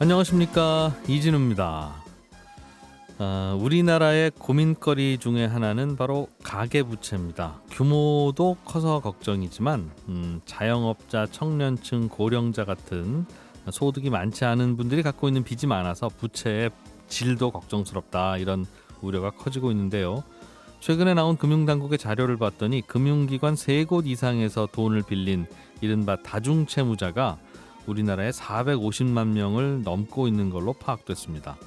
안녕하십니까, 이진우입니다. 우리나라의 고민거리 중에 하나는 바로 가계부채입니다. 규모도 커서 걱정이지만 자영업자, 청년층, 고령자 같은 소득이 많지 않은 분들이 갖고 있는 빚이 많아서 부채의 질도 걱정스럽다, 이런 우려가 커지고 있는데요. 최근에 나온 금융당국의 자료를 봤더니 금융기관 3곳 이상에서 돈을 빌린 이른바 다중채무자가 우리나라에 450만 명을 넘고 있는 걸로 파악됐습니다.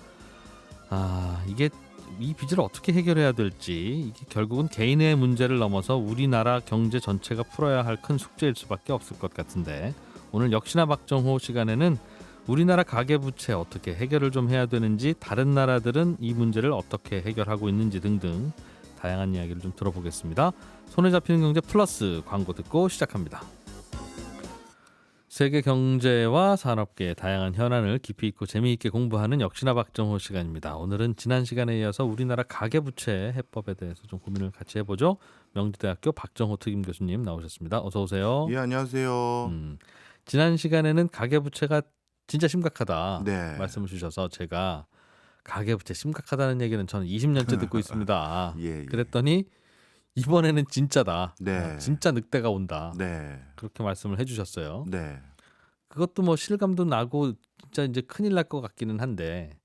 이게 이 빚을 어떻게 해결해야 될지, 이게 결국은 개인의 문제를 넘어서 우리나라 경제 전체가 풀어야 할 큰 숙제일 수밖에 없을 것 같은데, 오늘 역시나 박정호 시간에는 우리나라 가계부채 어떻게 해결을 좀 해야 되는지, 다른 나라들은 이 문제를 어떻게 해결하고 있는지 등등 다양한 이야기를 좀 들어보겠습니다. 손에 잡히는 경제 플러스 광고 듣고 시작합니다. 세계 경제와 산업계의 다양한 현안을 깊이 있고 재미있게 공부하는 역시나 박정호 시간입니다. 오늘은 지난 시간에 이어서 우리나라 가계부채 해법에 대해서 좀 고민을 같이 해보죠. 명지대학교 박정호 특임 교수님 나오셨습니다. 어서 오세요. 예, 안녕하세요. 지난 시간에는 가계부채가 진짜 심각하다 네. 말씀을 주셔서, 제가 가계부채 심각하다는 얘기는 저는 20년째 듣고 있습니다. 예. 그랬더니 이번에는 진짜다. 네. 진짜 늑대가 온다. 네. 그렇게 말씀을 해주셨어요. 네. 그것도 뭐 실감도 나고 진짜 이제 큰일 날 것 같기는 한데,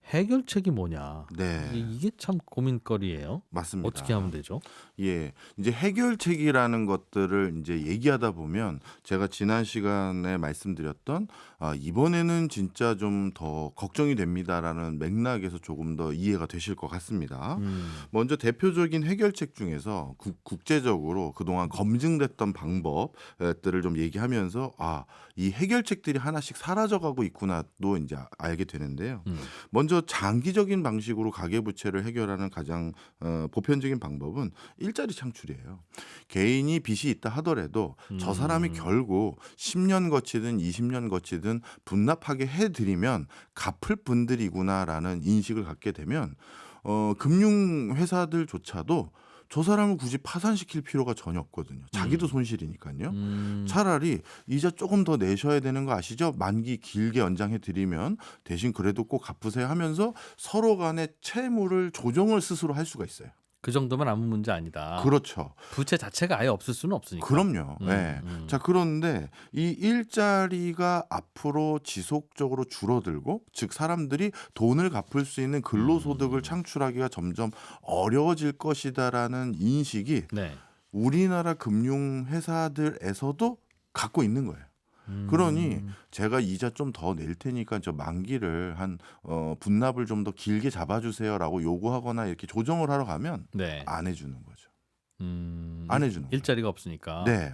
해결책이 뭐냐? 네. 이게 참 고민거리예요. 맞습니다. 어떻게 하면 되죠? 예. 이제 해결책이라는 것들을 이제 얘기하다 보면 제가 지난 시간에 말씀드렸던 이번에는 진짜 좀 더 걱정이 됩니다라는 맥락에서 조금 더 이해가 되실 것 같습니다. 먼저 대표적인 해결책 중에서 국제적으로 그동안 검증됐던 방법들을 좀 얘기하면서 이 해결책들이 하나씩 사라져가고 있구나도 이제 알게 되는데요. 먼저 장기적인 방식으로 가계부채를 해결하는 가장 보편적인 방법은 일자리 창출이에요. 개인이 빚이 있다 하더라도 저 사람이 결국 10년 거치든 20년 거치든 분납하게 해드리면 갚을 분들이구나라는 인식을 갖게 되면 금융회사들조차도 저 사람을 굳이 파산시킬 필요가 전혀 없거든요. 자기도 손실이니까요. 차라리 이자 조금 더 내셔야 되는 거 아시죠? 만기 길게 연장해 드리면 대신 그래도 꼭 갚으세요 하면서 서로 간의 채무를 조정을 스스로 할 수가 있어요. 그 정도면 아무 문제 아니다. 그렇죠. 부채 자체가 아예 없을 수는 없으니까. 그럼요. 네. 자, 그런데 이 일자리가 앞으로 지속적으로 줄어들고, 즉 사람들이 돈을 갚을 수 있는 근로소득을 창출하기가 점점 어려워질 것이다라는 인식이 네. 우리나라 금융회사들에서도 갖고 있는 거예요. 그러니 제가 이자 좀 더 낼 테니까 저 만기를 분납을 좀 더 길게 잡아주세요라고 요구하거나 이렇게 조정을 하러 가면 네. 안 해주는 거죠. 안 해주는 거예요. 일자리가 없으니까. 네.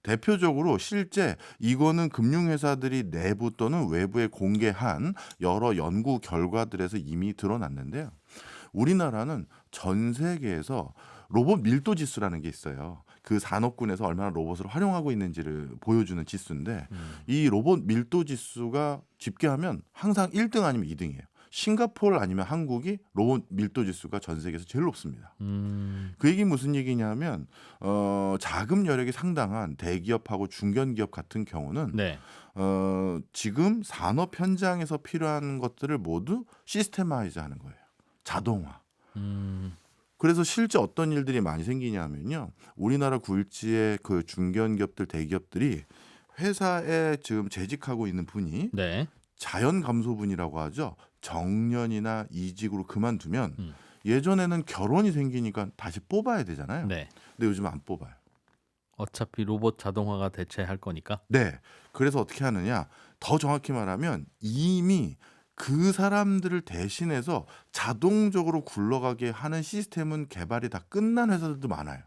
대표적으로 실제 이거는 금융회사들이 내부 또는 외부에 공개한 여러 연구 결과들에서 이미 드러났는데요. 우리나라는 전 세계에서 로봇 밀도 지수라는 게 있어요. 그 산업군에서 얼마나 로봇을 활용하고 있는지를 보여주는 지수인데, 이 로봇 밀도 지수가 집계하면 항상 1등 아니면 2등이에요. 싱가포르 아니면 한국이 로봇 밀도 지수가 전 세계에서 제일 높습니다. 그 얘기 무슨 얘기냐면 자금 여력이 상당한 대기업하고 중견기업 같은 경우는 네. 지금 산업 현장에서 필요한 것들을 모두 시스테마이즈하는 거예요. 자동화. 그래서 실제 어떤 일들이 많이 생기냐면요. 우리나라 굴지의 그 중견기업들, 대기업들이 회사에 지금 재직하고 있는 분이 네. 자연 감소분이라고 하죠. 정년이나 이직으로 그만두면 예전에는 결혼이 생기니까 다시 뽑아야 되잖아요. 네. 근데 요즘 안 뽑아요. 어차피 로봇 자동화가 대체할 거니까. 네. 그래서 어떻게 하느냐. 더 정확히 말하면 이미 그 사람들을 대신해서 자동적으로 굴러가게 하는 시스템은 개발이 다 끝난 회사들도 많아요.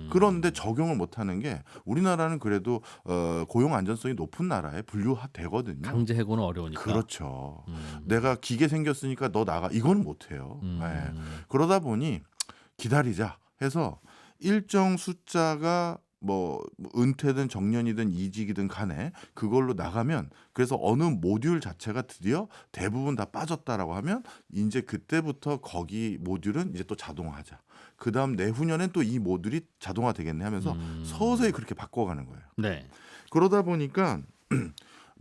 그런데 적용을 못하는 게, 우리나라는 그래도 고용 안전성이 높은 나라에 분류되거든요. 강제 해고는 어려우니까. 그렇죠. 내가 기계 생겼으니까 너 나가, 이건 못해요. 네. 그러다 보니 기다리자 해서 일정 숫자가 뭐 은퇴든 정년이든 이직이든 간에 그걸로 나가면, 그래서 어느 모듈 자체가 드디어 대부분 다 빠졌다라고 하면 이제 그때부터 거기 모듈은 이제 또 자동화하자. 그다음 내후년엔 또 이 모듈이 자동화 되겠네 하면서 서서히 그렇게 바꿔가는 거예요. 네. 그러다 보니까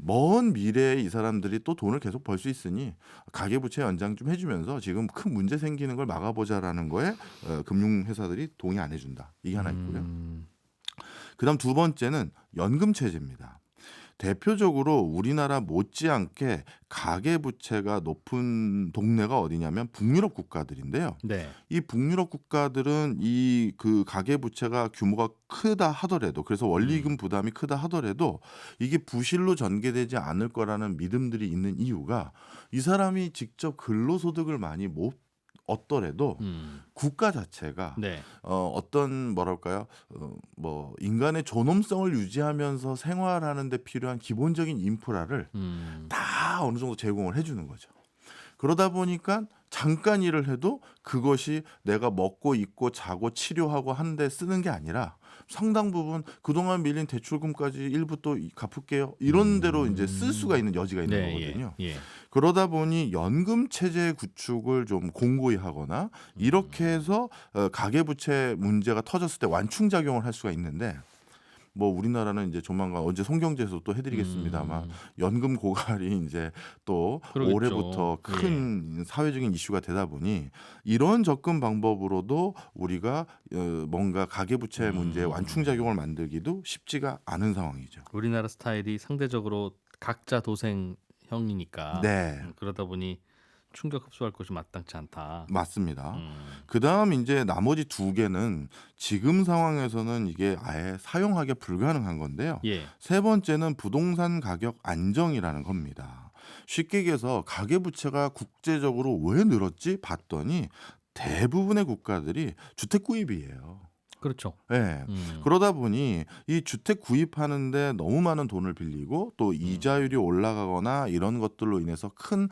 먼 미래에 이 사람들이 또 돈을 계속 벌 수 있으니 가계부채 연장 좀 해주면서 지금 큰 문제 생기는 걸 막아보자라는 거에 금융회사들이 동의 안 해준다. 이게 하나 있고요. 그다음 두 번째는 연금 체제입니다. 대표적으로 우리나라 못지않게 가계부채가 높은 동네가 어디냐면 북유럽 국가들인데요. 네. 이 북유럽 국가들은 이 그 가계부채가 규모가 크다 하더라도, 그래서 원리금 부담이 크다 하더라도 이게 부실로 전개되지 않을 거라는 믿음들이 있는 이유가, 이 사람이 직접 근로소득을 많이 못 얻더라도 국가 자체가 네. 어떤 뭐랄까요, 뭐 인간의 존엄성을 유지하면서 생활하는 데 필요한 기본적인 인프라를 다 어느 정도 제공을 해주는 거죠. 그러다 보니까 잠깐 일을 해도 그것이 내가 먹고 입고 자고 치료하고 하는데 쓰는 게 아니라 상당 부분 그동안 밀린 대출금까지 일부 또 갚을게요, 이런 대로 이제 쓸 수가 있는 여지가 있는 네, 거거든요. 예. 그러다 보니 연금 체제 구축을 좀 공고히 하거나 이렇게 해서 가계부채 문제가 터졌을 때 완충작용을 할 수가 있는데, 뭐 우리나라는 이제 조만간 언제 송경제에서 또 해드리겠습니다만 연금 고갈이 이제 또 그러겠죠. 올해부터 큰 사회적인 이슈가 되다 보니 이런 접근 방법으로도 우리가 뭔가 가계부채 문제의 완충작용을 만들기도 쉽지가 않은 상황이죠. 우리나라 스타일이 상대적으로 각자 도생형이니까 네. 그러다 보니 충격 흡수할 것이 마땅치 않다. 맞습니다. 그다음 이제 나머지 두 개는 지금 상황에서는 이게 아예 사용하기 불가능한 건데요. 예. 세 번째는 부동산 가격 안정이라는 겁니다. 쉽게 얘기해서 가계부채가 국제적으로 왜 늘었지 봤더니 대부분의 국가들이 주택 구입이에요. 그렇죠. 예. 그러다 보니 이 주택 구입하는데 너무 많은 돈을 빌리고 또 이자율이 올라가거나 이런 것들로 인해서 큰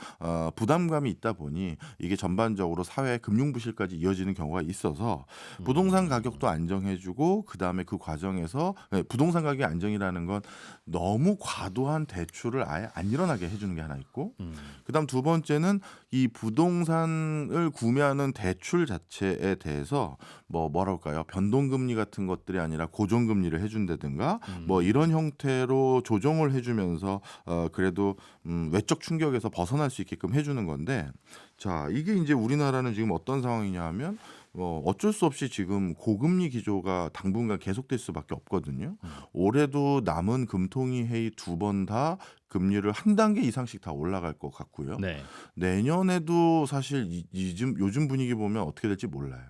부담감이 있다 보니 이게 전반적으로 사회 금융 부실까지 이어지는 경우가 있어서 부동산 가격도 안정해주고, 그다음에 그 과정에서 부동산 가격 안정이라는 건 너무 과도한 대출을 아예 안 일어나게 해주는 게 하나 있고, 그다음 두 번째는 이 부동산을 구매하는 대출 자체에 대해서 뭐랄까요, 변동금리 같은 것들이 아니라 고정금리를 해준다든가 뭐 이런 형태로 조정을 해주면서 그래도 외적 충격에서 벗어날 수 있게끔 해주는 건데, 자 이게 이제 우리나라는 지금 어떤 상황이냐 하면 어쩔 수 없이 지금 고금리 기조가 당분간 계속될 수밖에 없거든요. 올해도 남은 금통위 회의 두 번 다 금리를 한 단계 이상씩 다 올라갈 것 같고요. 네. 내년에도 사실 요즘 분위기 보면 어떻게 될지 몰라요.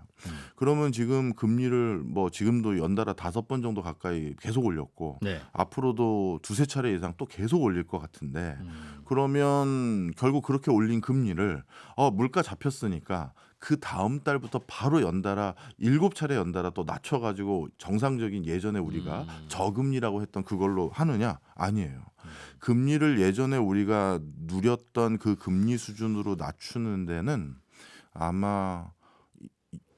그러면 지금 금리를 지금도 연달아 5번 정도 가까이 계속 올렸고 네. 앞으로도 두세 차례 이상 또 계속 올릴 것 같은데, 그러면 결국 그렇게 올린 금리를 물가 잡혔으니까 그 다음 달부터 바로 연달아 7차례 연달아 또 낮춰가지고 정상적인 예전에 우리가 저금리라고 했던 그걸로 하느냐? 아니에요. 금리를 예전에 우리가 누렸던 그 금리 수준으로 낮추는 데는 아마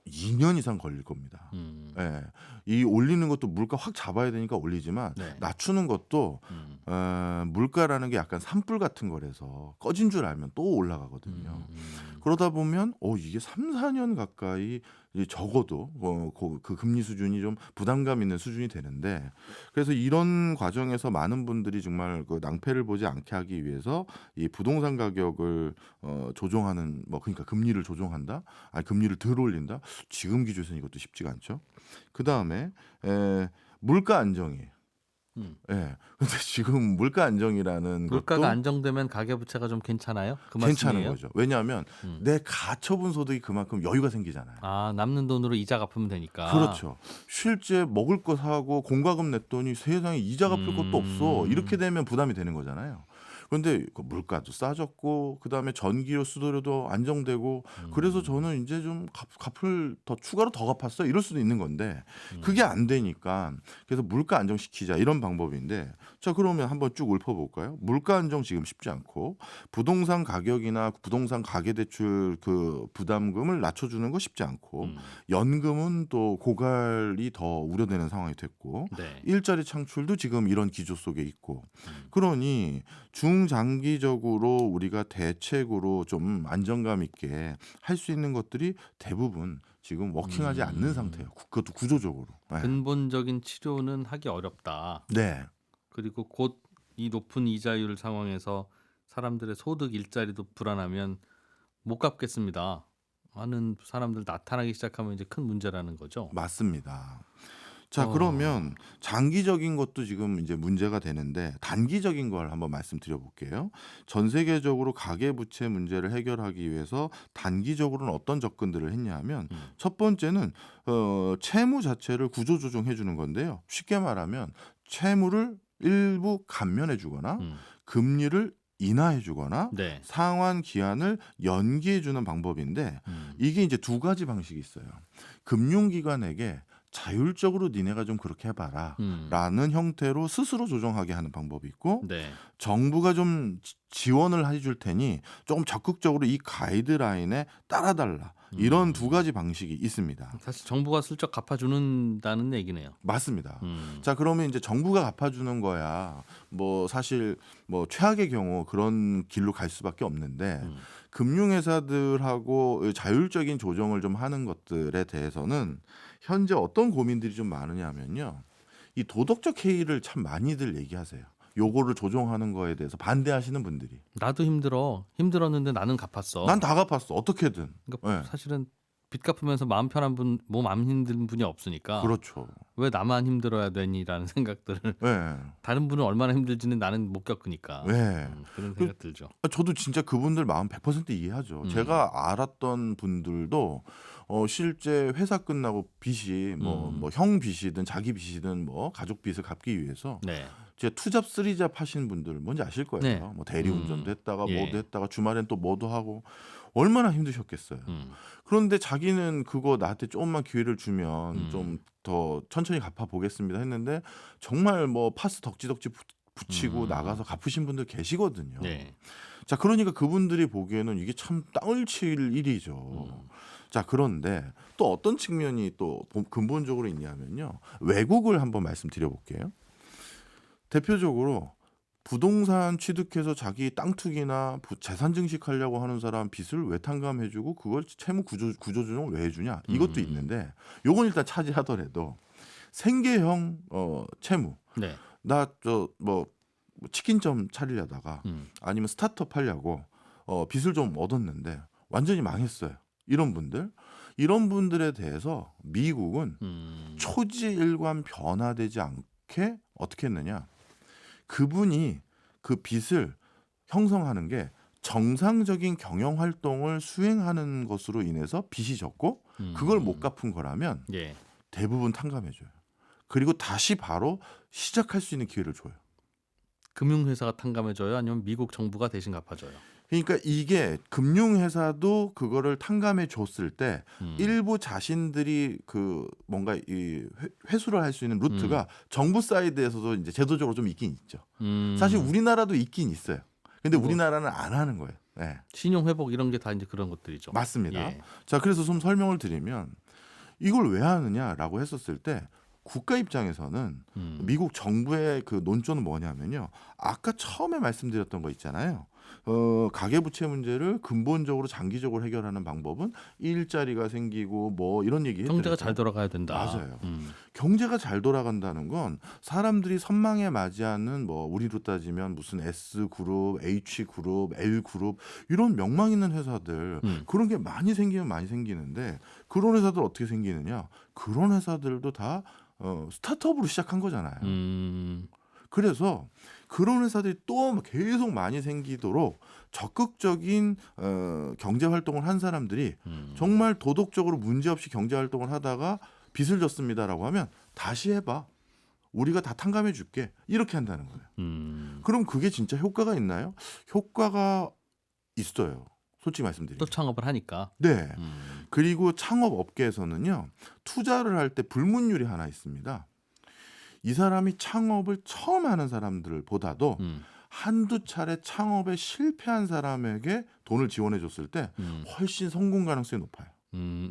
2년 이상 걸릴 겁니다. 예. 이 올리는 것도 물가 확 잡아야 되니까 올리지만 네. 낮추는 것도 물가라는 게 약간 산불 같은 거라서 꺼진 줄 알면 또 올라가거든요. 그러다 보면 이게 3, 4년 가까이 이제 적어도 그 금리 수준이 좀 부담감 있는 수준이 되는데, 그래서 이런 과정에서 많은 분들이 정말 그 낭패를 보지 않게 하기 위해서 이 부동산 가격을 조정하는, 그러니까 금리를 조정한다, 아니 금리를 덜 올린다. 지금 기준에서는 이것도 쉽지가 않죠. 그 다음에 물가 안정이에요. 예. 근데 지금 물가 안정이라는 물가가 것도 안정되면 가계부채가 좀 괜찮아요? 그 괜찮은 말씀이에요? 거죠. 왜냐하면 내 가처분 소득이 그만큼 여유가 생기잖아요. 아, 남는 돈으로 이자 갚으면 되니까. 그렇죠. 실제 먹을 거 사고 공과금 냈더니 세상에 이자 갚을 것도 없어. 이렇게 되면 부담이 되는 거잖아요. 그런데 그 물가도 싸졌고 그다음에 전기료 수도료도 안정되고, 그래서 저는 이제 좀 갚을 더 추가로 더 갚았어 이럴 수도 있는 건데, 그게 안 되니까 그래서 물가 안정시키자 이런 방법인데, 자 그러면 한번 쭉 읊어볼까요? 물가 안정 지금 쉽지 않고, 부동산 가격이나 부동산 가계대출 그 부담금을 낮춰주는 거 쉽지 않고, 연금은 또 고갈이 더 우려되는 상황이 됐고, 네. 일자리 창출도 지금 이런 기조 속에 있고, 그러니 중장기적으로 우리가 대책으로 좀 안정감 있게 할 수 있는 것들이 대부분 지금 워킹하지 않는 상태예요. 그것도 구조적으로. 네. 근본적인 치료는 하기 어렵다. 네. 그리고 곧 이 높은 이자율 상황에서 사람들의 소득 일자리도 불안하면 못 갚겠습니다 하는 사람들 나타나기 시작하면 이제 큰 문제라는 거죠. 맞습니다. 자, 어, 그러면 장기적인 것도 지금 이제 문제가 되는데 단기적인 걸 한번 말씀드려 볼게요. 전 세계적으로 가계부채 문제를 해결하기 위해서 단기적으로는 어떤 접근들을 했냐 하면 첫 번째는 채무 자체를 구조조정해 주는 건데요. 쉽게 말하면 채무를 일부 감면해 주거나 음, 금리를 인하해 주거나 네, 상환 기한을 연기해 주는 방법인데 이게 이제 두 가지 방식이 있어요. 금융기관에게 자율적으로 니네가 좀 그렇게 해봐라 라는 형태로 스스로 조정하게 하는 방법이 있고 네, 정부가 좀 지원을 해줄 테니 조금 적극적으로 이 가이드라인에 따라달라 이런 두 가지 방식이 있습니다. 사실 정부가 슬쩍 갚아주는다는 얘기네요. 맞습니다. 음, 자, 그러면 이제 정부가 갚아주는 거야. 뭐 사실 뭐 최악의 경우 그런 길로 갈 수밖에 없는데 금융회사들하고 자율적인 조정을 좀 하는 것들에 대해서는 현재 어떤 고민들이 좀 많으냐면요. 이 도덕적 해이를 참 많이들 얘기하세요. 요거를 조정하는 거에 대해서 반대하시는 분들이. 나도 힘들었는데 나는 갚았어. 난 다 갚았어. 어떻게든. 그러니까 예. 사실은 빚 갚으면서 마음 편한 분, 몸 안 힘든 분이 없으니까 그렇죠. 왜 나만 힘들어야 되니라는 생각들을 예. 다른 분은 얼마나 힘들지는 나는 못 겪으니까 예. 그런 생각 들죠. 저도 진짜 그분들 마음 100% 이해하죠. 제가 알았던 분들도 실제 회사 끝나고 빚이 뭐 형 빚이든 자기 빚이든 뭐 가족 빚을 갚기 위해서 네, 제 투잡 쓰리잡 하시는 분들 뭔지 아실 거예요. 네. 뭐 대리운전도 했다가 예. 뭐도 했다가 주말엔 또 뭐도 하고 얼마나 힘드셨겠어요. 그런데 자기는 그거 나한테 조금만 기회를 주면 좀 더 천천히 갚아 보겠습니다 했는데 정말 뭐 파스 덕지덕지 붙이고 나가서 갚으신 분들 계시거든요. 네. 자, 그러니까 그분들이 보기에는 이게 참 땅을 칠 일이죠. 자, 그런데 또 어떤 측면이 또 근본적으로 있냐면요. 외국을 한번 말씀드려 볼게요. 대표적으로 부동산 취득해서 자기 땅 투기나 재산 증식하려고 하는 사람 빚을 왜 탕감해주고 그걸 채무 구조조정을 왜 해주냐 이것도 있는데 요건 일단 차지하더라도 생계형 채무 네. 나 저 뭐 치킨점 차리려다가 아니면 스타트업 하려고 빚을 좀 얻었는데 완전히 망했어요. 이런 분들에 대해서 미국은 초지일관 변화되지 않게 어떻게 했느냐? 그분이 그 빚을 형성하는 게 정상적인 경영 활동을 수행하는 것으로 인해서 빚이 적고 그걸 못 갚은 거라면 예. 대부분 탕감해줘요. 그리고 다시 바로 시작할 수 있는 기회를 줘요. 금융회사가 탕감해줘요? 아니면 미국 정부가 대신 갚아줘요? 그러니까 이게 금융회사도 그거를 탕감해 줬을 때 일부 자신들이 그 뭔가 이 회수를 할 수 있는 루트가 정부 사이드에서도 이제 제도적으로 좀 있긴 있죠. 사실 우리나라도 있긴 있어요. 근데 우리나라는 안 하는 거예요. 네. 신용 회복 이런 게 다 이제 그런 것들이죠. 맞습니다. 예. 자, 그래서 좀 설명을 드리면 이걸 왜 하느냐라고 했었을 때 국가 입장에서는 미국 정부의 그 논조는 뭐냐면요. 아까 처음에 말씀드렸던 거 있잖아요. 가계부채 문제를 근본적으로 장기적으로 해결하는 방법은 일자리가 생기고 뭐 이런 얘기 했죠. 경제가 잘 돌아가야 된다. 맞아요. 경제가 잘 돌아간다는 건 사람들이 선망에 맞이하는 뭐 우리로 따지면 무슨 S 그룹, H 그룹, L 그룹 이런 명망 있는 회사들 그런 게 많이 생기면 많이 생기는데 그런 회사들 어떻게 생기느냐? 그런 회사들도 다 스타트업으로 시작한 거잖아요. 그래서 그런 회사들이 또 계속 많이 생기도록 적극적인 경제 활동을 한 사람들이 정말 도덕적으로 문제없이 경제 활동을 하다가 빚을 졌습니다라고 하면 다시 해봐. 우리가 다 탕감해 줄게. 이렇게 한다는 거예요. 그럼 그게 진짜 효과가 있나요? 효과가 있어요. 솔직히 말씀드리면. 또 창업을 하니까. 네. 그리고 창업 업계에서는요. 투자를 할 때 불문율이 하나 있습니다. 이 사람이 창업을 처음 하는 사람들보다도 한두 차례 창업에 실패한 사람에게 돈을 지원해 줬을 때 훨씬 성공 가능성이 높아요.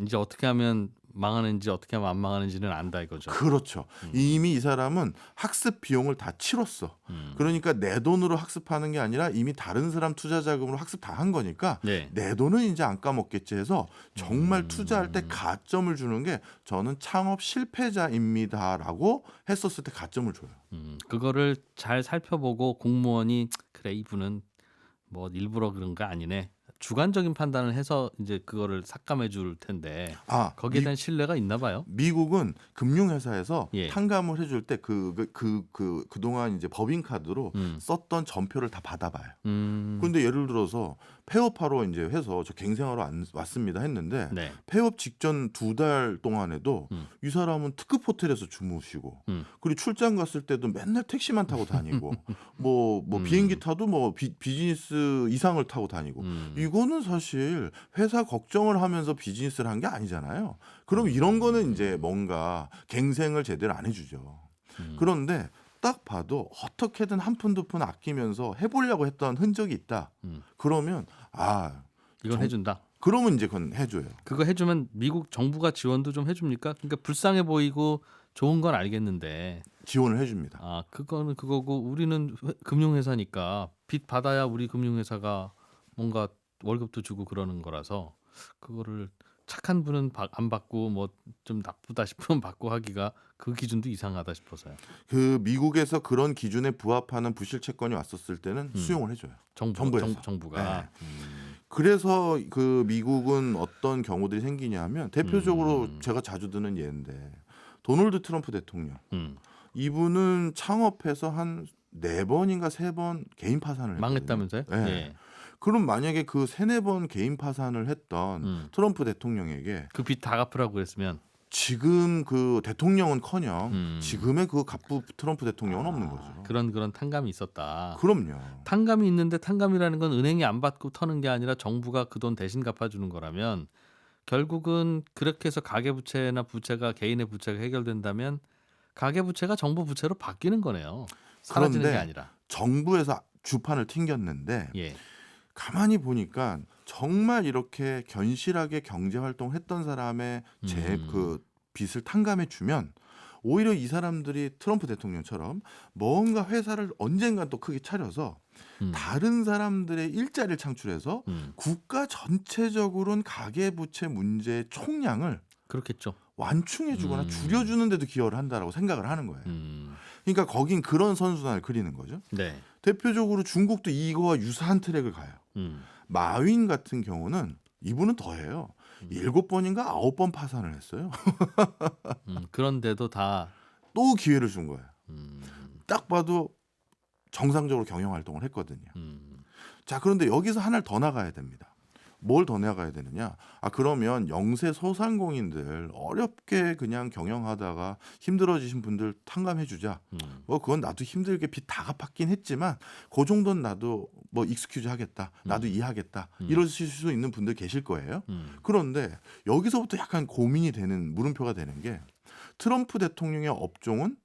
이제 어떻게 하면 망하는지 어떻게 하면 안 망하는지는 안다 이거죠. 그렇죠. 이미 이 사람은 학습 비용을 다 치렀어. 그러니까 내 돈으로 학습하는 게 아니라 이미 다른 사람 투자 자금으로 학습 다 한 거니까 네. 내 돈은 이제 안 까먹겠지 해서 정말 투자할 때 가점을 주는 게 저는 창업 실패자입니다라고 했었을 때 가점을 줘요. 그거를 잘 살펴보고 공무원이 그래 이분은 뭐 일부러 그런 거 아니네. 주관적인 판단을 해서 이제 그거를 삭감해 줄 텐데 아, 거기에 대한 신뢰가 있나 봐요. 미국은 금융회사에서 예. 탕감을 해줄 때 그동안 이제 법인카드로 음. 썼던 전표를 다 받아봐요. 음. 근데 예를 들어서 폐업하러 이제 해서 저 갱생하러 왔습니다 했는데 네. 폐업 직전 2달 동안에도 이 사람은 특급 호텔에서 주무시고 그리고 출장 갔을 때도 맨날 택시만 타고 다니고 뭐 비행기 타도 뭐 비즈니스 이상을 타고 다니고 이거는 사실 회사 걱정을 하면서 비즈니스를 한 게 아니잖아요. 그럼 이런 거는 이제 뭔가 갱생을 제대로 안 해주죠. 그런데 딱 봐도 어떻게든 한 푼 두 푼 아끼면서 해보려고 했던 흔적이 있다. 그러면 이건 해준다. 그러면 이제 그건 해줘요. 그거 해주면 미국 정부가 지원도 좀 해줍니까? 그러니까 불쌍해 보이고 좋은 건 알겠는데 지원을 해줍니다. 그거는 그거고 우리는 금융회사니까 빚 받아야 우리 금융회사가 뭔가 월급도 주고 그러는 거라서 그거를 착한 분은 안 받고 뭐 좀 나쁘다 싶으면 받고 하기가 그 기준도 이상하다 싶어서요. 그 미국에서 그런 기준에 부합하는 부실 채권이 왔었을 때는 수용을 해줘요. 정부에서. 정부가. 네. 그래서 그 미국은 어떤 경우들이 생기냐면 대표적으로 제가 자주 드는 예인데 도널드 트럼프 대통령 이분은 창업해서 한 4번인가 3번 개인 파산을 했거든요. 망했다면서요? 네. 예. 그럼 만약에 그 3-4번 개인 파산을 했던 트럼프 대통령에게 그 빚 다 갚으라고 그랬으면 지금 그 대통령은커녕 지금의 그 갑부 트럼프 대통령은 없는 거죠. 그런 탕감이 있었다. 그럼요. 탕감이 있는데 탕감이라는 건 은행이 안 받고 터는 게 아니라 정부가 그 돈 대신 갚아주는 거라면 결국은 그렇게 해서 가계부채나 부채가 개인의 부채가 해결된다면 가계부채가 정부 부채로 바뀌는 거네요. 사라지는 게 그런데 아니라. 정부에서 주판을 튕겼는데 예. 가만히 보니까 정말 이렇게 견실하게 경제 활동했던 사람의 그 빚을 탕감해 주면 오히려 이 사람들이 트럼프 대통령처럼 뭔가 회사를 언젠간 또 크게 차려서 다른 사람들의 일자리를 창출해서 국가 전체적으로는 가계부채 문제의 총량을 그렇겠죠. 완충해주거나 줄여주는데도 기여를 한다라고 생각을 하는 거예요. 그러니까 거긴 그런 선순환을 그리는 거죠. 네. 대표적으로 중국도 이거와 유사한 트랙을 가요. 마윈 같은 경우는 이분은 더해요. 7번인가 9번 파산을 했어요. 그런데도 다 또 기회를 준 거예요. 딱 봐도 정상적으로 경영 활동을 했거든요. 자, 그런데 여기서 하나를 더 나가야 됩니다. 뭘 더 나가야 되느냐? 그러면 영세 소상공인들 어렵게 그냥 경영하다가 힘들어지신 분들 탕감해 주자. 뭐 그건 나도 힘들게 빚 다 갚았긴 했지만 그 정도는 나도 뭐 익스큐즈 하겠다. 나도 이해하겠다. 이러실 수 있는 분들 계실 거예요. 그런데 여기서부터 약간 고민이 되는 물음표가 되는 게 트럼프 대통령의 업종은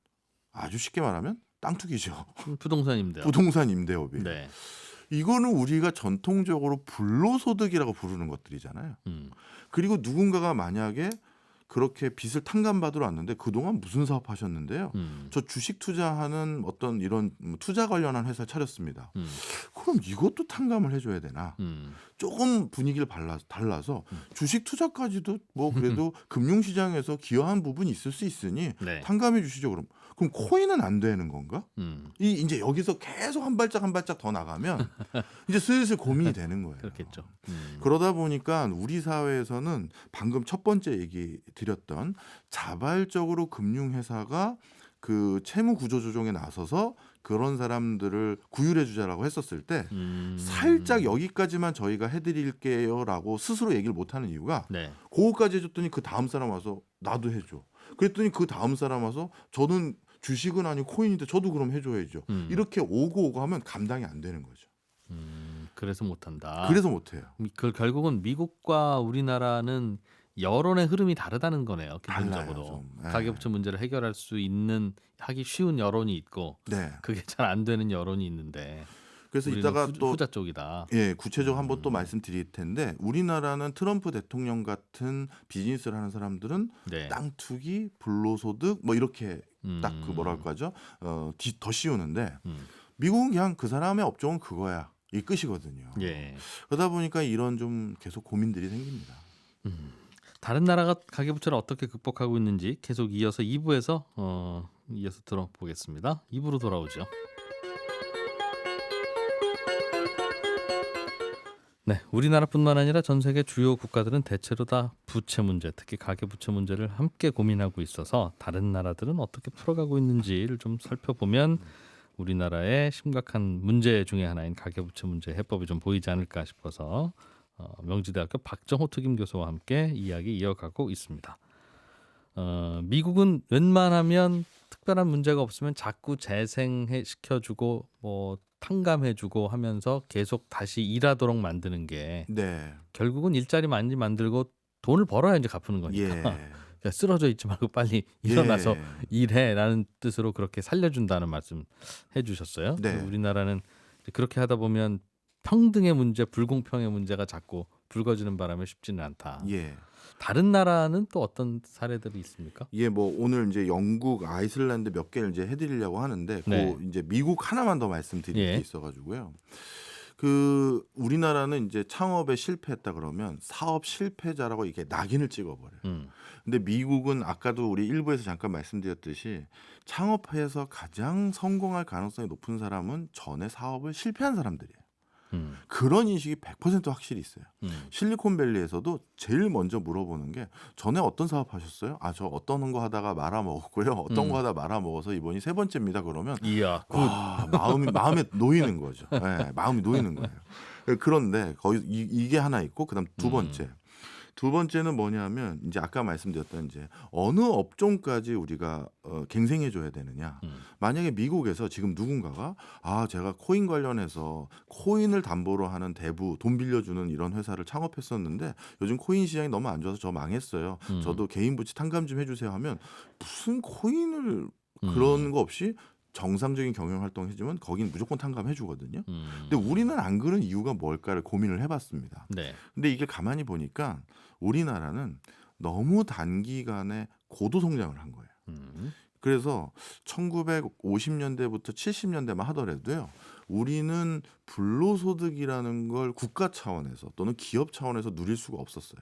아주 쉽게 말하면 땅 투기죠. 부동산 임대. 부동산 임대업이에요. 네. 이거는 우리가 전통적으로 불로소득이라고 부르는 것들이잖아요. 그리고 누군가가 만약에 그렇게 빚을 탕감받으러 왔는데 그동안 무슨 사업 하셨는데요? 저 주식 투자하는 어떤 이런 투자 관련한 회사 차렸습니다. 그럼 이것도 탕감을 해줘야 되나? 조금 분위기를 달라서 주식 투자까지도 뭐 그래도 금융시장에서 기여한 부분이 있을 수 있으니 네. 탕감해 주시죠. 그럼 코인은 안 되는 건가? 이제 여기서 계속 한 발짝 더 나가면 이제 슬슬 고민이 되는 거예요. 그렇겠죠. 그러다 보니까 우리 사회에서는 방금 첫 번째 얘기 드렸던 자발적으로 금융회사가 그 채무 구조 조정에 나서서 그런 사람들을 구휼해 주자라고 했었을 때 살짝 여기까지만 저희가 해드릴게요라고 스스로 얘기를 못하는 이유가 네. 그거까지 해줬더니 그 다음 사람 와서 나도 해줘. 그랬더니 그 다음 사람 와서 저는 주식은 아니고 코인인데 저도 그럼 해줘야죠. 이렇게 오고 하면 감당이 안 되는 거죠. 그래서 못한다. 그래서 못해요. 그 결국은 미국과 우리나라는 여론의 흐름이 다르다는 거네요. 기본적으로 달라요, 좀. 네. 가계부채 문제를 해결할 수 있는 하기 쉬운 여론이 있고 네. 그게 잘 안 되는 여론이 있는데 그래서 우리는 이따가 또 후자 쪽이다. 예, 구체적으로 한번 또 음. 말씀드릴 텐데 우리나라는 트럼프 대통령 같은 비즈니스를 하는 사람들은 네. 땅 투기, 불로소득 뭐 이렇게 딱 그 뭐랄까 하죠? 더 씌우는데 음. 미국은 그냥 그 사람의 업종은 그거야. 이 끝이거든요. 예. 그러다 보니까 이런 좀 계속 고민들이 생깁니다. 다른 나라가 가계부채를 어떻게 극복하고 있는지 계속 이어서 2부에서 이어서 들어보겠습니다. 2부로 돌아오죠. 네, 우리나라뿐만 아니라 전 세계 주요 국가들은 대체로 다 부채 문제, 특히 가계부채 문제를 함께 고민하고 있어서 다른 나라들은 어떻게 풀어가고 있는지를 좀 살펴보면 우리나라의 심각한 문제 중에 하나인 가계부채 문제 해법이 좀 보이지 않을까 싶어서 명지대학교 박정호 특임 교수와 함께 이야기 이어가고 있습니다. 미국은 웬만하면 특별한 문제가 없으면 자꾸 재생시켜주고 뭐 탕감해주고 하면서 계속 다시 일하도록 만드는 게 네. 결국은 일자리 많이 만들고 돈을 벌어야 이제 갚는 거니까 예. 그러니까 쓰러져 있지 말고 빨리 일어나서 예. 일해라는 뜻으로 그렇게 살려준다는 말씀 해주셨어요. 네. 우리나라는 그렇게 하다 보면 평등의 문제, 불공평의 문제가 자꾸 불거지는 바람에 쉽지는 않다. 예. 다른 나라는 또 어떤 사례들이 있습니까? 예, 뭐 오늘 이제 영국, 아이슬란드 몇 개를 이제 해드리려고 하는데, 네. 그 이제 미국 하나만 더 말씀드릴 예. 게 있어가지고요. 그 우리나라는 이제 창업에 실패했다 그러면 사업 실패자라고 이게 낙인을 찍어버려요. 근데 미국은 아까도 우리 일부에서 잠깐 말씀드렸듯이 창업해서 가장 성공할 가능성이 높은 사람은 전에 사업을 실패한 사람들이에요. 그런 인식이 100% 확실히 있어요. 실리콘밸리에서도 제일 먼저 물어보는 게 전에 어떤 사업 하셨어요? 아, 저 어떤 거 하다가 말아먹었고요. 어떤 거 하다 말아먹어서 이번이 세 번째입니다. 그러면 이야, 와, 마음에 놓이는 거죠. 네, 마음이 놓이는 거예요. 그런데 거기 이게 하나 있고 그다음 두 번째는 뭐냐면 이제 아까 말씀드렸던 이제 어느 업종까지 우리가 갱생해 줘야 되느냐. 만약에 미국에서 지금 누군가가 제가 코인 관련해서 코인을 담보로 하는 대부 돈 빌려주는 이런 회사를 창업했었는데 요즘 코인 시장이 너무 안 좋아서 저 망했어요. 저도 개인 부채 탕감 좀 해주세요 하면 무슨 코인을 그런 거 없이 정상적인 경영 활동 해주면 거긴 무조건 탕감해 주거든요. 근데 우리는 안 그런 이유가 뭘까를 고민을 해봤습니다. 네. 근데 이게 가만히 보니까 우리나라는 너무 단기간에 고도 성장을 한 거예요. 그래서 1950년대부터 70년대만 하더라도요. 우리는 불로소득이라는 걸 국가 차원에서 또는 기업 차원에서 누릴 수가 없었어요.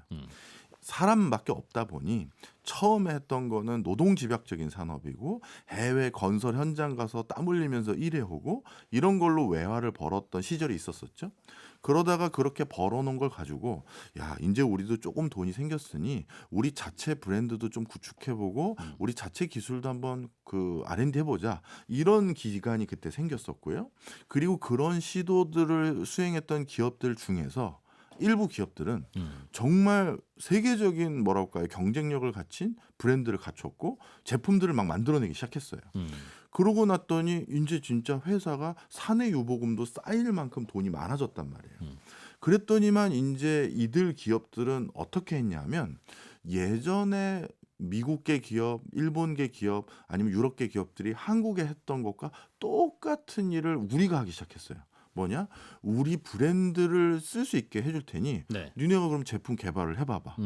사람밖에 없다 보니 처음에 했던 거는 노동집약적인 산업이고 해외 건설 현장 가서 땀 흘리면서 일해오고 이런 걸로 외화를 벌었던 시절이 있었었죠. 그러다가 그렇게 벌어놓은 걸 가지고 야, 이제 우리도 조금 돈이 생겼으니 우리 자체 브랜드도 좀 구축해보고 우리 자체 기술도 한번 그 R&D 해보자. 이런 기간이 그때 생겼었고요. 그리고 그런 시도들을 수행했던 기업들 중에서 일부 기업들은 정말 세계적인 뭐랄까요 경쟁력을 갖춘 브랜드를 갖췄고 제품들을 막 만들어내기 시작했어요. 그러고 났더니 이제 진짜 회사가 사내 유보금도 쌓일 만큼 돈이 많아졌단 말이에요. 그랬더니만 이제 이들 기업들은 어떻게 했냐면 예전에 미국계 기업, 일본계 기업 아니면 유럽계 기업들이 한국에 했던 것과 똑같은 일을 우리가 하기 시작했어요. 뭐냐? 우리 브랜드를 쓸 수 있게 해줄 테니 네. 니네가 그럼 제품 개발을 해봐봐.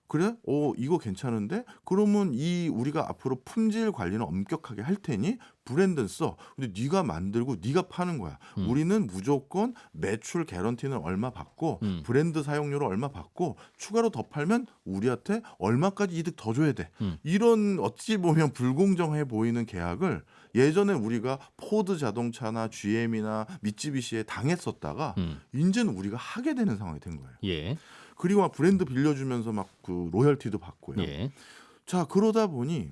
그래? 이거 괜찮은데? 그러면 우리가 앞으로 품질 관리는 엄격하게 할 테니 브랜드는 써. 근데 네가 만들고 네가 파는 거야. 우리는 무조건 매출 개런티는 얼마 받고 브랜드 사용료를 얼마 받고 추가로 더 팔면 우리한테 얼마까지 이득 더 줘야 돼. 이런 어찌 보면 불공정해 보이는 계약을 예전에 우리가 포드 자동차나 GM이나 미쯔비시에 당했었다가 이제는 우리가 하게 되는 상황이 된 거예요. 예. 그리고 막 브랜드 빌려주면서 막 그 로열티도 받고요. 예. 자, 그러다 보니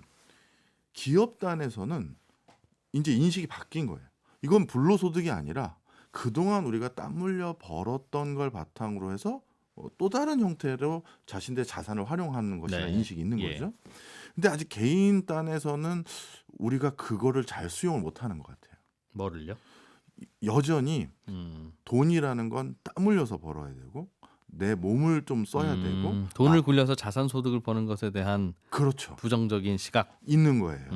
기업단에서는 이제 인식이 바뀐 거예요. 이건 불로소득이 아니라 그동안 우리가 땀 흘려 벌었던 걸 바탕으로 해서 또 다른 형태로 자신들의 자산을 활용하는 것이라는 네. 인식이 있는 예. 거죠. 근데 아직 개인 단에서는 우리가 그거를 잘 수용을 못하는 것 같아요. 뭐를요? 여전히 돈이라는 건 땀 흘려서 벌어야 되고 내 몸을 좀 써야 되고 돈을 굴려서 자산 소득을 버는 것에 대한 그렇죠. 부정적인 시각. 있는 거예요.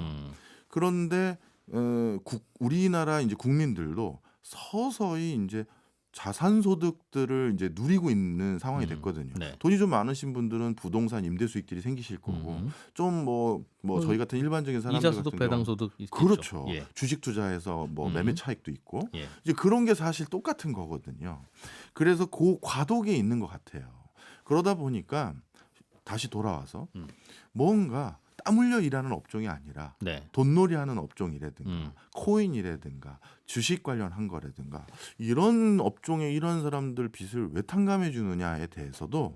그런데 우리나라 이제 국민들도 서서히 인제 자산 소득들을 인제 누리고 있는 상황이 됐거든요. 네. 돈이 좀 많으신 분들은 부동산 임대 수익들이 생기실 거고 음. 좀 뭐 저희 같은 일반적인 사람들 이자 소득, 같은 배당 경우 소득 있겠죠. 그렇죠. 예. 주식 투자해서 뭐 매매 음. 차익도 있고 예. 이제 그런 게 사실 똑같은 거거든요. 그래서 고 과도기에 있는 것 같아요. 그러다 보니까 다시 돌아와서 음. 뭔가 땀 흘려 일하는 업종이 아니라 네. 돈놀이하는 업종이라든가 음. 코인이라든가 주식 관련한 거라든가 이런 업종에 이런 사람들 빚을 왜 탕감해 주느냐에 대해서도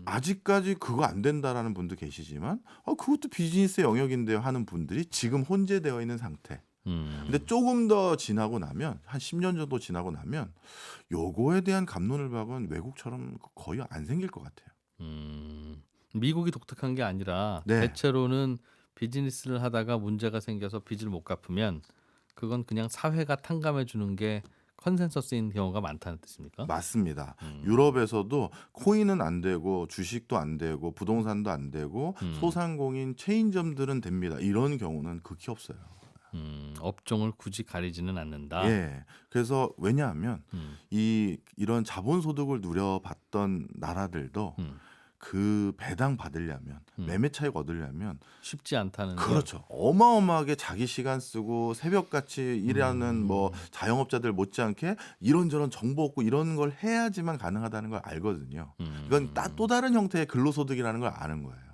아직까지 그거 안 된다라는 분도 계시지만 그것도 비즈니스 영역인데요 하는 분들이 지금 혼재되어 있는 상태. 근데 조금 더 지나고 나면 한 10년 정도 지나고 나면 요거에 대한 갑론을박은 외국처럼 거의 안 생길 것 같아요. 미국이 독특한 게 아니라 네. 대체로는 비즈니스를 하다가 문제가 생겨서 빚을 못 갚으면 그건 그냥 사회가 탕감해 주는 게 컨센서스인 경우가 많다는 뜻입니까? 맞습니다. 유럽에서도 코인은 안 되고 주식도 안 되고 부동산도 안 되고 소상공인 체인점들은 됩니다. 이런 경우는 극히 없어요. 업종을 굳이 가리지는 않는다. 예. 그래서 왜냐하면 음. 이런 자본소득을 누려봤던 나라들도 음. 그 배당 받으려면 매매 차익 얻으려면 쉽지 않다는 걸. 그렇죠. 어마어마하게 자기 시간 쓰고 새벽같이 일하는 뭐 자영업자들 못지않게 이런저런 정보 얻고 이런 걸 해야지만 가능하다는 걸 알거든요. 이건 또 다른 형태의 근로소득이라는 걸 아는 거예요.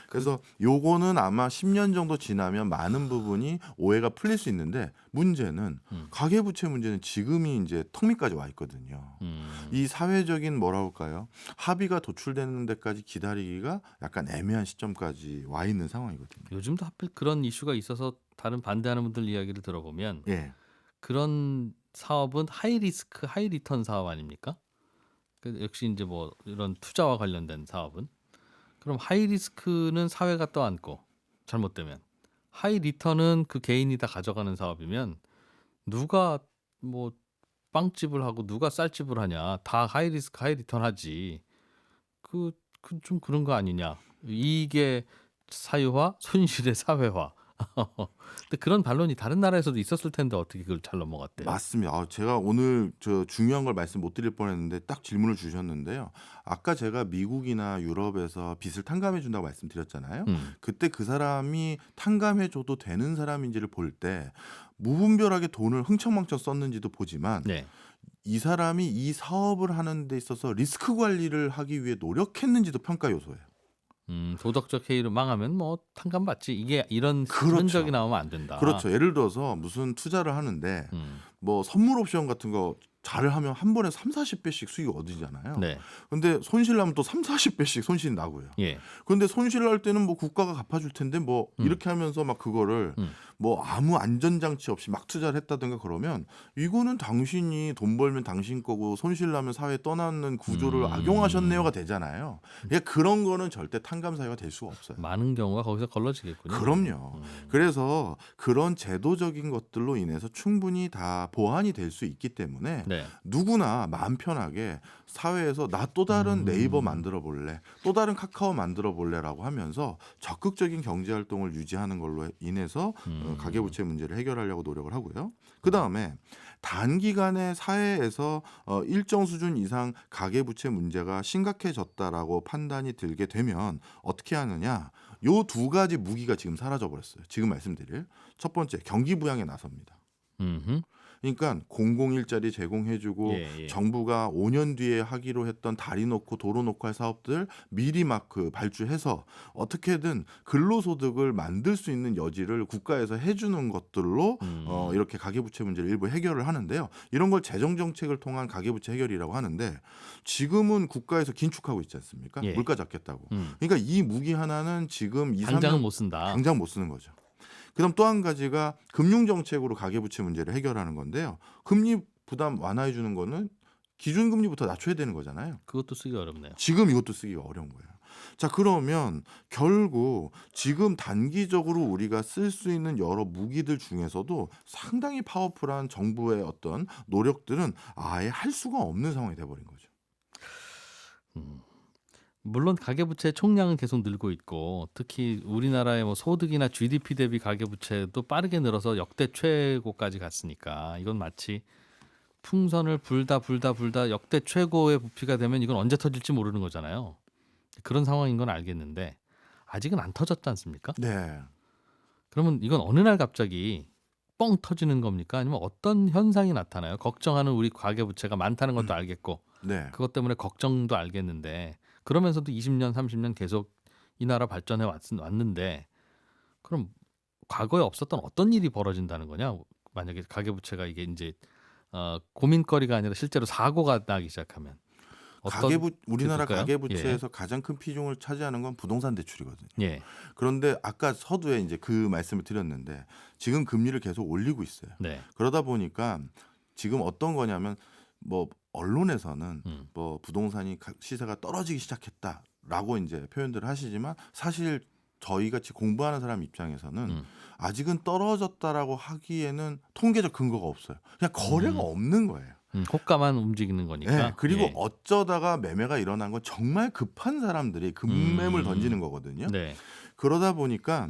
그래서 요거는 아마 10년 정도 지나면 많은 부분이 오해가 풀릴 수 있는데 문제는 가계부채 문제는 지금이 이제 턱 밑까지 와 있거든요. 이 사회적인 뭐라 할까요? 합의가 도출되는 데까지 기다리기가 약간 애매한 시점까지 와 있는 상황이거든요. 요즘도 하필 그런 이슈가 있어서 다른 반대하는 분들 이야기를 들어보면 예. 그런 사업은 하이 리스크 하이 리턴 사업 아닙니까? 역시 이제 뭐 이런 투자와 관련된 사업은 그럼 하이 리스크는 사회가 떠안고 잘못되면 하이 리턴은 그 개인이 다 가져가는 사업이면 누가 뭐 빵집을 하고 누가 쌀집을 하냐 다 하이 리스크 하이 리턴 하지 그 좀 그런 거 아니냐 이익의 사유화 손실의 사회화 근데 그런 반론이 다른 나라에서도 있었을 텐데 어떻게 그걸 잘 넘어갔대요? 맞습니다. 제가 오늘 저 중요한 걸 말씀 못 드릴 뻔했는데 딱 질문을 주셨는데요. 아까 제가 미국이나 유럽에서 빚을 탕감해 준다고 말씀드렸잖아요. 그때 그 사람이 탕감해 줘도 되는 사람인지를 볼 때 무분별하게 돈을 흥청망청 썼는지도 보지만 네. 이 사람이 이 사업을 하는 데 있어서 리스크 관리를 하기 위해 노력했는지도 평가 요소예요. 도덕적 해이로 망하면 뭐 탕감 받지 이게 이런 그렇죠. 흔적이 나오면 안 된다. 그렇죠. 예를 들어서 무슨 투자를 하는데 음. 뭐 선물 옵션 같은 거 잘을 하면 한 번에 30-40배씩 수익 얻으잖아요. 네. 근데 손실 나면 또 30-40배씩 손실이 나고요. 예. 근데 손실 날 때는 뭐 국가가 갚아줄 텐데 뭐 이렇게 하면서 막 그거를 뭐 아무 안전장치 없이 막 투자를 했다든가 그러면 이거는 당신이 돈 벌면 당신 거고 손실 나면 사회에 떠나는 구조를 악용하셨네요가 되잖아요. 그러니까 그런 거는 절대 탕감 사유가 될 수가 없어요. 많은 경우가 거기서 걸러지겠군요. 그럼요. 그래서 그런 제도적인 것들로 인해서 충분히 다 보완이 될 수 있기 때문에 네. 누구나 마음 편하게 사회에서 나 또 다른 네이버 만들어 볼래, 또 다른 카카오 만들어 볼래라고 하면서 적극적인 경제 활동을 유지하는 걸로 인해서 가계부채 문제를 해결하려고 노력을 하고요. 그 다음에 단기간에 사회에서 일정 수준 이상 가계부채 문제가 심각해졌다라고 판단이 들게 되면 어떻게 하느냐? 요 두 가지 무기가 지금 사라져 버렸어요. 지금 말씀드릴 첫 번째 경기 부양에 나섭니다. 음흠. 그러니까 공공일자리 제공해주고 예. 정부가 5년 뒤에 하기로 했던 다리 놓고 도로 놓고 할 사업들 미리 막 그 발주해서 어떻게든 근로소득을 만들 수 있는 여지를 국가에서 해주는 것들로 이렇게 가계부채 문제를 일부 해결을 하는데요. 이런 걸 재정정책을 통한 가계부채 해결이라고 하는데 지금은 국가에서 긴축하고 있지 않습니까? 예. 물가 잡겠다고. 그러니까 이 무기 하나는 지금 2, 당장은 3년 못 쓴다. 당장 못 쓰는 거죠. 그다음 또 한 가지가 금융 정책으로 가계부채 문제를 해결하는 건데요. 금리 부담 완화해 주는 거는 기준금리부터 낮춰야 되는 거잖아요. 그것도 쓰기 어렵네요. 지금 이것도 쓰기가 어려운 거예요. 자, 그러면 결국 지금 단기적으로 우리가 쓸 수 있는 여러 무기들 중에서도 상당히 파워풀한 정부의 어떤 노력들은 아예 할 수가 없는 상황이 돼버린 거죠. 물론 가계부채 총량은 계속 늘고 있고 특히 우리나라의 뭐 소득이나 GDP 대비 가계부채도 빠르게 늘어서 역대 최고까지 갔으니까 이건 마치 풍선을 불다 역대 최고의 부피가 되면 이건 언제 터질지 모르는 거잖아요. 그런 상황인 건 알겠는데 아직은 안 터졌지 않습니까? 네. 그러면 이건 어느 날 갑자기 뻥 터지는 겁니까? 아니면 어떤 현상이 나타나요? 걱정하는 우리 가계부채가 많다는 것도 알겠고 네. 그것 때문에 걱정도 알겠는데 그러면서도 20년, 30년 계속 이 나라 발전해 왔는데 그럼 과거에 없었던 어떤 일이 벌어진다는 거냐? 만약에 가계부채가 이게 이제 고민거리가 아니라 실제로 사고가 나기 시작하면 어떤 우리나라 될까요? 가계부채에서 가장 큰 비중을 차지하는 건 부동산 대출이거든요. 예, 그런데 아까 서두에 이제 그 말씀을 드렸는데 지금 금리를 계속 올리고 있어요. 네, 그러다 보니까 지금 어떤 거냐면 뭐 언론에서는 뭐 부동산이 시세가 떨어지기 시작했다라고 이제 표현들을 하시지만 사실 저희 같이 공부하는 사람 입장에서는 아직은 떨어졌다라고 하기에는 통계적 근거가 없어요. 그냥 거래가 없는 거예요. 호가만 움직이는 거니까. 네, 그리고 예. 어쩌다가 매매가 일어난 건 정말 급한 사람들이 급매물 던지는 거거든요. 네, 그러다 보니까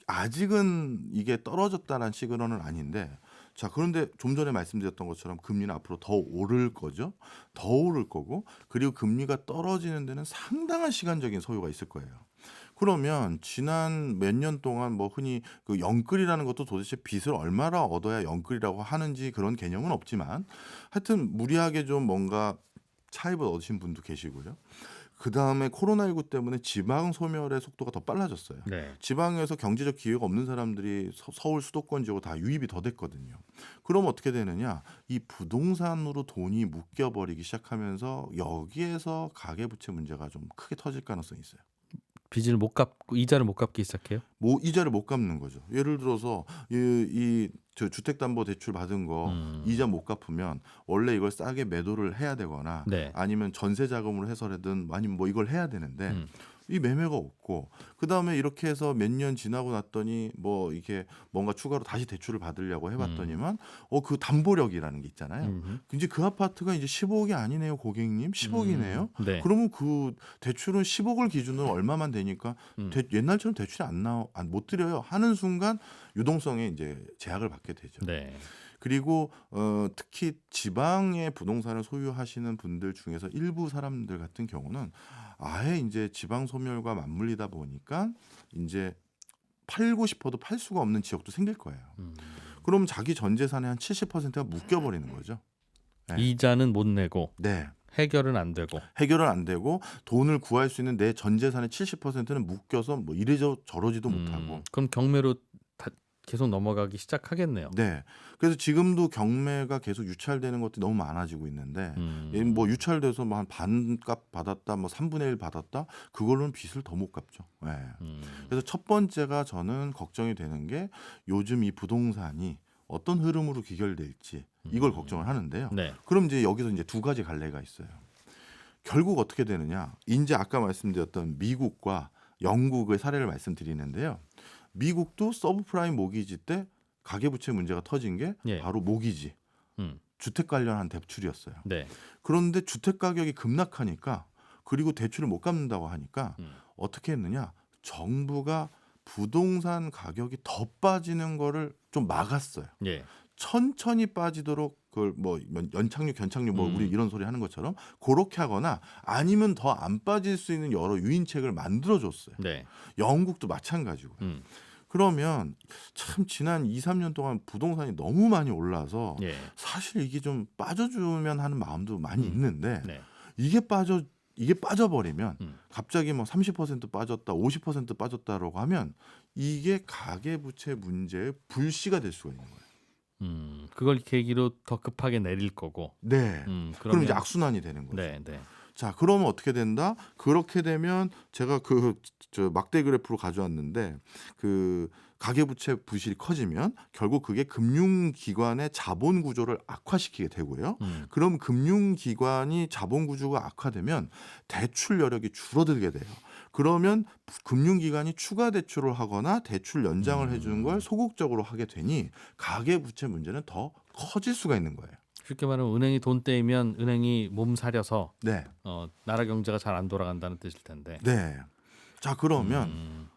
아직은 이게 떨어졌다는 시그널은 아닌데 자 그런데 좀 전에 말씀드렸던 것처럼 금리는 앞으로 더 오를 거죠. 더 오를 거고 그리고 금리가 떨어지는 데는 상당한 시간적인 소요가 있을 거예요. 그러면 지난 몇 년 동안 뭐 흔히 그 영끌이라는 것도 도대체 빚을 얼마나 얻어야 영끌이라고 하는지 그런 개념은 없지만 하여튼 무리하게 좀 뭔가 차입을 얻으신 분도 계시고요. 그다음에 코로나19 때문에 지방 소멸의 속도가 더 빨라졌어요. 네, 지방에서 경제적 기회가 없는 사람들이 서울 수도권 지역으로 다 유입이 더 됐거든요. 그럼 어떻게 되느냐? 이 부동산으로 돈이 묶여버리기 시작하면서 여기에서 가계부채 문제가 좀 크게 터질 가능성이 있어요. 빚을 못 갚고 이자를 못 갚기 시작해요. 뭐 이자를 못 갚는 거죠. 예를 들어서 저 주택담보대출 받은 거 이자 못 갚으면 원래 이걸 싸게 매도를 해야 되거나 네. 아니면 전세 자금으로 해서라든 아니면 뭐 이걸 해야 되는데 음. 이 매매가 없고 그다음에 이렇게 해서 몇 년 지나고 났더니 뭐 이게 뭔가 추가로 다시 대출을 받으려고 해봤더니만 그 담보력이라는 게 있잖아요. 이제 그 아파트가 이제 15억이 아니네요, 고객님. 10억이네요. 네. 그러면 그 대출은 10억을 기준으로 얼마만 되니까 옛날처럼 대출이 못 드려요 하는 순간 유동성에 이제 제약을 받게 되죠. 네. 그리고 특히 지방의 부동산을 소유하시는 분들 중에서 일부 사람들 같은 경우는 아예 이제 지방 소멸과 맞물리다 보니까 이제 팔고 싶어도 팔 수가 없는 지역도 생길 거예요. 그럼 자기 전 재산의 한 70%가 묶여 버리는 거죠. 네. 이자는 못 내고 네. 해결은 안 되고. 해결은 안 되고 돈을 구할 수 있는 내 전 재산의 70%는 묶여서 뭐 저러지도 못하고. 그럼 경매로 계속 넘어가기 시작하겠네요. 네. 그래서 지금도 경매가 계속 유찰되는 것들이 너무 많아지고 있는데 뭐 유찰돼서 뭐 한 반값 받았다, 뭐 3분의 1 받았다, 그걸로는 빚을 더 못 갚죠. 네. 그래서 첫 번째가 저는 걱정이 되는 게 요즘 이 부동산이 어떤 흐름으로 귀결될지 이걸 걱정을 하는데요. 네. 그럼 이제 여기서 이제 두 가지 갈래가 있어요. 결국 어떻게 되느냐? 이제 아까 말씀드렸던 미국과 영국의 사례를 말씀드리는데요. 미국도 서브프라임 모기지 때 가계부채 문제가 터진 게 예. 바로 모기지, 주택 관련한 대출이었어요. 네. 그런데 주택 가격이 급락하니까 그리고 대출을 못 갚는다고 하니까 어떻게 했느냐? 정부가 부동산 가격이 더 빠지는 거를 좀 막았어요. 예. 천천히 빠지도록 그걸 뭐 연착륙, 견착륙 뭐 우리 이런 소리 하는 것처럼 그렇게 하거나 아니면 더 안 빠질 수 있는 여러 유인책을 만들어 줬어요. 네. 영국도 마찬가지고. 그러면 참 지난 2, 3년 동안 부동산이 너무 많이 올라서 예. 사실 이게 좀 빠져주면 하는 마음도 많이 있는데 네. 이게 빠져버리면 갑자기 뭐 30% 빠졌다, 50% 빠졌다라고 하면 이게 가계부채 문제의 불씨가 될 수가 있는 거예요. 그걸 계기로 더 급하게 내릴 거고. 네. 그럼 이제 악순환이 되는 거죠. 네, 네. 자, 그러면 어떻게 된다? 그렇게 되면 제가 저 막대 그래프로 가져왔는데 그 가계부채 부실이 커지면 결국 그게 금융기관의 자본 구조를 악화시키게 되고요. 그럼 금융기관이 자본 구조가 악화되면 대출 여력이 줄어들게 돼요. 그러면 금융기관이 추가 대출을 하거나 대출 연장을 해주는 걸 소극적으로 하게 되니 가계부채 문제는 더 커질 수가 있는 거예요. 쉽게 말하면 은행이 돈 떼이면 은행이 몸 사려서 네. 나라 경제가 잘 안 돌아간다는 뜻일 텐데. 네. 자, 그러면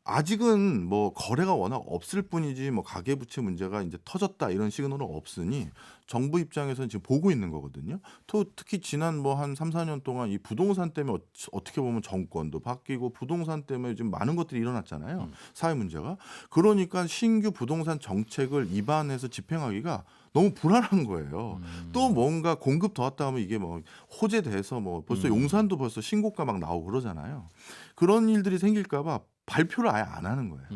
아직은 뭐 거래가 워낙 없을 뿐이지 뭐 가계부채 문제가 이제 터졌다 이런 시그널은 없으니 정부 입장에서는 지금 보고 있는 거거든요. 또 특히 지난 뭐 한 3-4년 동안 이 부동산 때문에 어떻게 보면 정권도 바뀌고 부동산 때문에 지금 많은 것들이 일어났잖아요. 사회 문제가. 그러니까 신규 부동산 정책을 입안해서 집행하기가 너무 불안한 거예요. 또 뭔가 공급 더 왔다 하면 이게 뭐 호재돼서 뭐 벌써 용산도 벌써 신고가 막 나오고 그러잖아요. 그런 일들이 생길까 봐 발표를 아예 안 하는 거예요.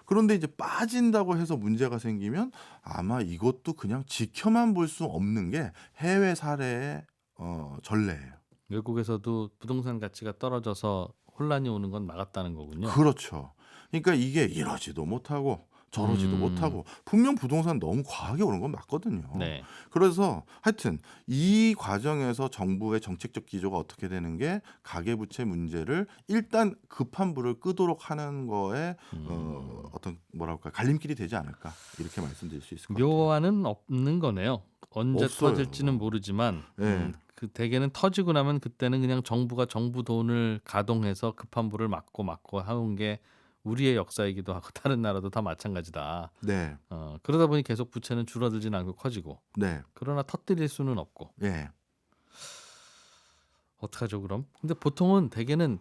그런데 이제 빠진다고 해서 문제가 생기면 아마 이것도 그냥 지켜만 볼 수 없는 게 해외 사례의 전례예요. 외국에서도 부동산 가치가 떨어져서 혼란이 오는 건 막았다는 거군요. 그렇죠. 그러니까 이게 이러지도 못하고 저러지도 못하고 분명 부동산 너무 과하게 오른 건 맞거든요. 네. 그래서 하여튼 이 과정에서 정부의 정책적 기조가 어떻게 되는 게 가계부채 문제를 일단 급한 불을 끄도록 하는 거에 어떤 뭐랄까 갈림길이 되지 않을까 이렇게 말씀드릴 수 있을 것 같아요. 묘안은 없는 거네요. 언제 없어요. 터질지는 모르지만 네. 그 대개는 터지고 나면 그때는 그냥 정부가 정부 돈을 가동해서 급한 불을 막고 하는 게 우리의 역사이기도 하고 다른 나라도 다 마찬가지다. 네. 그러다 보니 계속 부채는 줄어들진 않고 커지고 네. 그러나 터뜨릴 수는 없고 네. 어떡하죠 그럼? 근데 보통은 대개는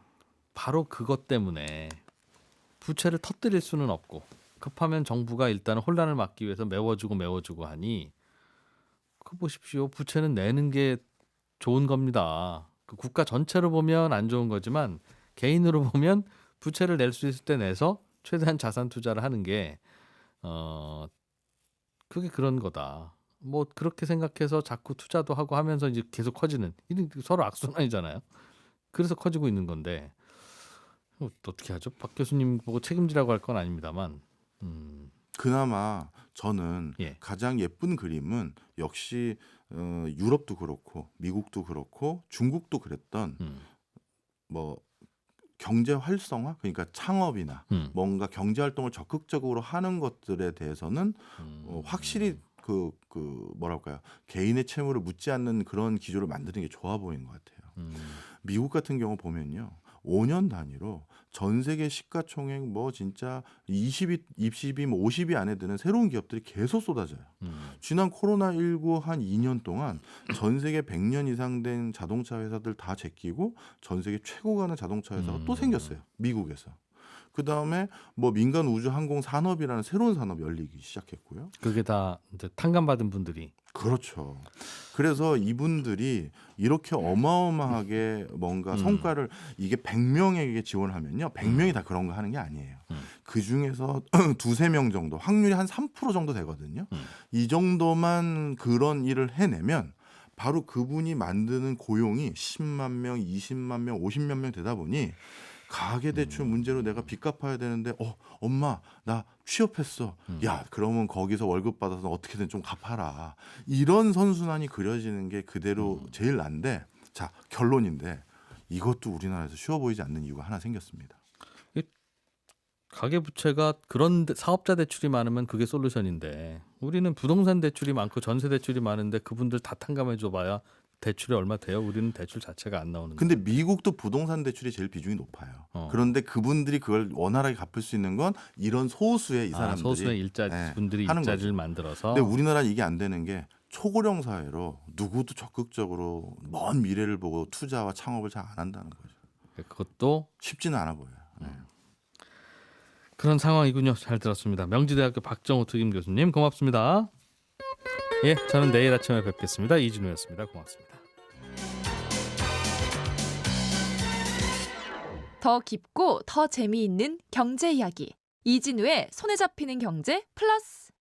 바로 그것 때문에 부채를 터뜨릴 수는 없고 급하면 정부가 일단 혼란을 막기 위해서 메워주고 하니 그 보십시오. 부채는 내는 게 좋은 겁니다. 그 국가 전체로 보면 안 좋은 거지만 개인으로 보면 부채를 낼 수 있을 때 내서 최대한 자산 투자를 하는 게 그게 그런 거다. 뭐 그렇게 생각해서 자꾸 투자도 하고 하면서 이제 계속 커지는 이게 서로 악순환이잖아요. 그래서 커지고 있는 건데 어떻게 하죠? 박 교수님 보고 책임지라고 할 건 아닙니다만 그나마 저는 예. 가장 예쁜 그림은 역시 유럽도 그렇고 미국도 그렇고 중국도 그랬던 뭐 경제 활성화 그러니까 창업이나 뭔가 경제 활동을 적극적으로 하는 것들에 대해서는 확실히 그 뭐랄까요 개인의 채무를 묻지 않는 그런 기조를 만드는 게 좋아 보이는 것 같아요. 미국 같은 경우 보면요. 5년 단위로 전 세계 시가총액 뭐 진짜 20이 뭐 50이 안에 드는 새로운 기업들이 계속 쏟아져요. 지난 코로나19 한 2년 동안 전 세계 100년 이상 된 자동차 회사들 다 제끼고 전 세계 최고 가는 자동차 회사가 또 생겼어요. 미국에서. 그다음에 뭐 민간 우주 항공 산업이라는 새로운 산업이 열리기 시작했고요. 그게 다 이제 탕감받은 분들이 그렇죠. 그래서 이분들이 이렇게 어마어마하게 뭔가 성과를 이게 100명에게 지원하면요. 100명이 다 그런 거 하는 게 아니에요. 그중에서 두세 명 정도 확률이 한 3% 정도 되거든요. 이 정도만 그런 일을 해내면 바로 그분이 만드는 고용이 10만 명, 20만 명, 50만 명 되다 보니 가계대출 문제로 내가 빚 갚아야 되는데 엄마 나 취업했어. 야 그러면 거기서 월급 받아서 어떻게든 좀 갚아라. 이런 선순환이 그려지는 게 그대로 제일 난데 자 결론인데 이것도 우리나라에서 쉬워 보이지 않는 이유가 하나 생겼습니다. 가계부채가 그런 사업자 대출이 많으면 그게 솔루션인데 우리는 부동산 대출이 많고 전세 대출이 많은데 그분들 다 탕감해 줘봐야 대출이 얼마 돼요? 우리는 대출 자체가 안 나오는데. 근데 미국도 부동산 대출이 제일 비중이 높아요. 그런데 그분들이 그걸 원활하게 갚을 수 있는 건 이런 소수의 이 사람들이 소수의 분들이 하는 일자리를 거죠. 만들어서. 근데 우리나라는 이게 안 되는 게 초고령 사회로 누구도 적극적으로 먼 미래를 보고 투자와 창업을 잘 안 한다는 거죠. 그것도 쉽지는 않아 보여요. 네. 그런 상황이군요. 잘 들었습니다. 명지대학교 박정호 특임 교수님 고맙습니다. 예, 저는 내일 아침에 뵙겠습니다. 이진우였습니다. 고맙습니다. 더 깊고 더 재미있는 경제 이야기 이진우의 손에 잡히는 경제 플러스